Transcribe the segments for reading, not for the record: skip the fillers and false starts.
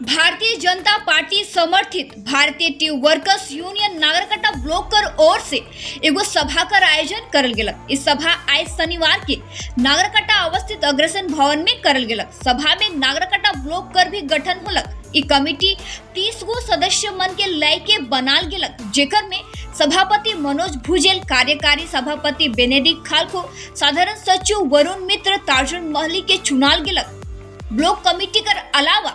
Bharatiya Janata party समर्थित भारतीय T workers union Nagrakata block कर ओर से एगो सभा कर आयोजन करल गेलक। इस सभा आज शनिवार के नागरकटा अवस्थित अग्रसेन भवन में करल गेलक। सभा में नागरकटा ब्लॉक कर भी गठन होलक। ई कमेटी 30 गो सदस्य मन के लय के बनाल गेलक, जेकर में सभापति मनोज भुजेल, कार्यकारी सभापति बेनेडिक्ट खालको, साधारण सचिव वरुण मित्र, तार्जुन महली के चुनाल गेलक। ब्लॉक कमेटी कर अलावा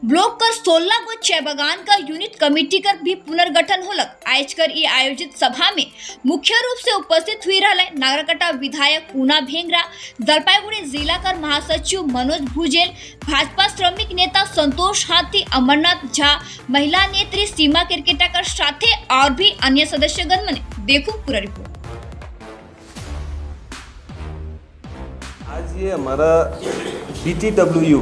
ब्लॉक कर 16 गो चाय बगान का यूनिट कमेटी कर भी पुनर्गठन होलक। आज कर ये आयोजित सभा में मुख्य रूप से उपस्थित हुई रहा नागरकटा विधायक पूना भेंगरा, जलपाईगुड़ी जिला कर महासचिव मनोज भुजेल, भाजपा श्रमिक नेता संतोष हाथी, अमरनाथ झा, महिला नेत्री सीमा किरकेटा कर साथे और भी अन्य सदस्यगण मने। देखो पूरा रिपोर्ट। आज ये हमारा BTWU,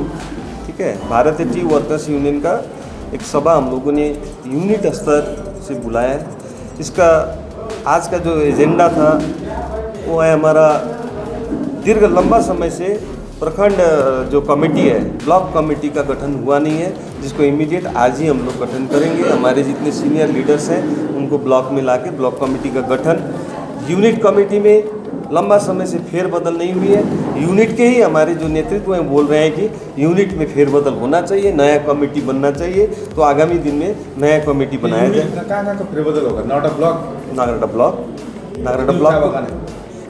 ठीक है, भारतीय टी वर्कर्स यूनियन का एक सभा हम लोगों ने यूनिट स्तर से बुलाया है। इसका आज का जो एजेंडा था वो है हमारा दीर्घ लंबा समय से प्रखंड जो कमेटी है, ब्लॉक कमेटी का गठन हुआ नहीं है, जिसको इमीडिएट आज ही हम लोग गठन करेंगे। हमारे जितने सीनियर लीडर्स हैं उनको ब्लॉक में लाके ब्लॉक कमेटी का गठन। यूनिट कमेटी में लंबा समय से फेरबदल नहीं हुई है। यूनिट के ही हमारे जो नेतृत्व हैं बोल रहे हैं कि यूनिट में फेरबदल होना चाहिए, नया कमेटी बनना चाहिए। तो आगामी दिन में नया कमेटी बनाया जाए। कहाँ का फेरबदल होगा? नागरकटा ब्लॉक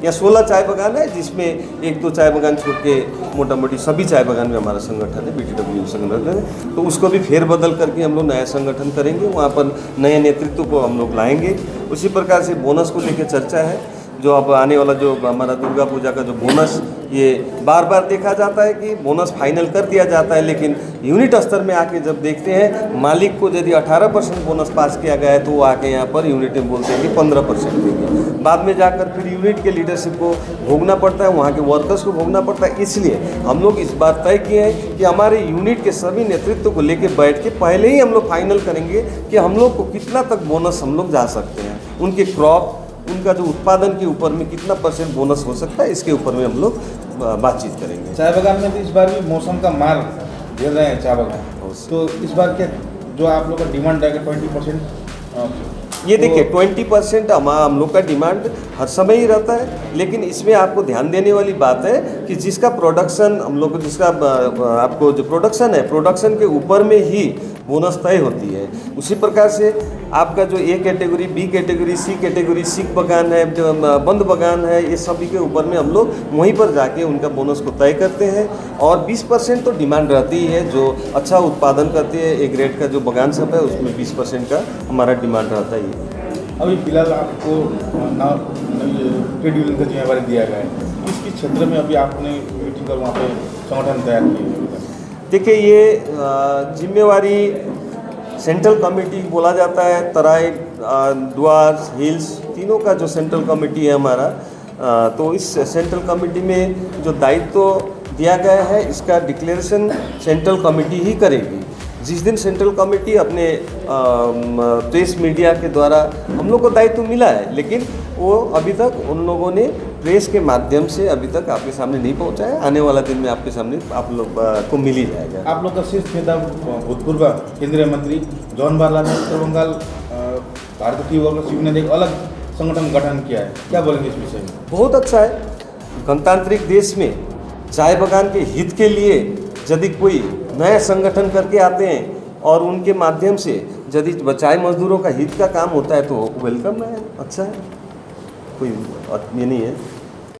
या 16 चाय बगान है, जिसमें 1-2 चाय बगान छोड़ के मोटा मोटी सभी चाय बगान में हमारा संगठन है, BTWU संगठन है। तो उसको भी फेरबदल करके हम लोग नया संगठन करेंगे, वहाँ पर नए नेतृत्व को हम लोग लाएंगे। उसी प्रकार से बोनस को लेकर चर्चा है। जो अब आने वाला जो हमारा दुर्गा पूजा का जो बोनस, ये बार बार देखा जाता है कि बोनस फाइनल कर दिया जाता है, लेकिन यूनिट स्तर में आके जब देखते हैं मालिक को यदि 18% बोनस पास किया गया है तो वो आके यहाँ पर यूनिट में बोलते हैं कि 15% देंगे। बाद में जाकर फिर यूनिट के लीडरशिप को भोगना पड़ता है, वहाँ के वर्कर्स को भोगना पड़ता है। इसलिए हम लोग इस बार तय किए हैं कि हमारे यूनिट के सभी नेतृत्व को लेकर बैठ के पहले ही हम लोग फाइनल करेंगे कि हम लोग को कितना तक बोनस हम लोग जा सकते हैं। उनके क्रॉप, उनका जो उत्पादन के ऊपर में कितना % बोनस हो सकता है, इसके ऊपर में हम लोग बातचीत करेंगे। चाय बागान में तो इस बार भी मौसम का मार दे रहे हैं चाय बागान, तो इस बार क्या जो आप लोग का डिमांड है 20%? ये देखिए 20% हम लोग का डिमांड हर समय ही रहता है, लेकिन इसमें आपको ध्यान देने वाली बात है कि जिसका प्रोडक्शन हम लोग जिसका आपको जो प्रोडक्शन है, प्रोडक्शन के ऊपर में ही बोनस तय होती है। उसी प्रकार से आपका जो A category, B category, C category, sick बगान है, जो बंद बगान है, ये सभी के ऊपर में हम लोग वहीं पर जाके उनका बोनस को तय करते हैं। और 20% तो डिमांड रहती ही है। जो अच्छा उत्पादन करते हैं, A ग्रेड का जो बगान सब है उसमें 20% का हमारा डिमांड रहता ही है। अभी फिलहाल आपको ट्रेड यूनियन का जिम्मेवारी दिया गया है, किस क्षेत्र में अभी आपने मीटिंग कर वहाँ पे संगठन तैयार किए? देखिए ये जिम्मेवारी सेंट्रल कमेटी बोला जाता है। तराई, द्वार, हिल्स तीनों का जो सेंट्रल कमेटी है हमारा, तो इस सेंट्रल कमेटी में जो दायित्व दिया गया है, इसका डिक्लेरेशन सेंट्रल कमेटी ही करेगी। जिस दिन सेंट्रल कमेटी अपने प्रेस मीडिया के द्वारा हम लोग को दायित्व मिला है, लेकिन वो अभी तक उन लोगों ने प्रेस के माध्यम से अभी तक आपके सामने नहीं पहुंचा है। आने वाला दिन में आपके सामने आप लोग को मिल ही जाएगा। आप लोग का शीर्ष नेता भूतपूर्व केंद्रीय मंत्री जॉन बारला ने उत्तर बंगाल भारतीय टी वर्कर्स यूनियन ने एक अलग संगठन गठन किया है, क्या बोलेंगे इस विषय में? बहुत अच्छा है। गणतांत्रिक देश में चाय बगान के हित के लिए यदि कोई नया संगठन करके आते हैं और उनके माध्यम से यदि चाय मजदूरों का हित का काम होता है तो वेलकम है, अच्छा है, कोई बात ये नहीं है।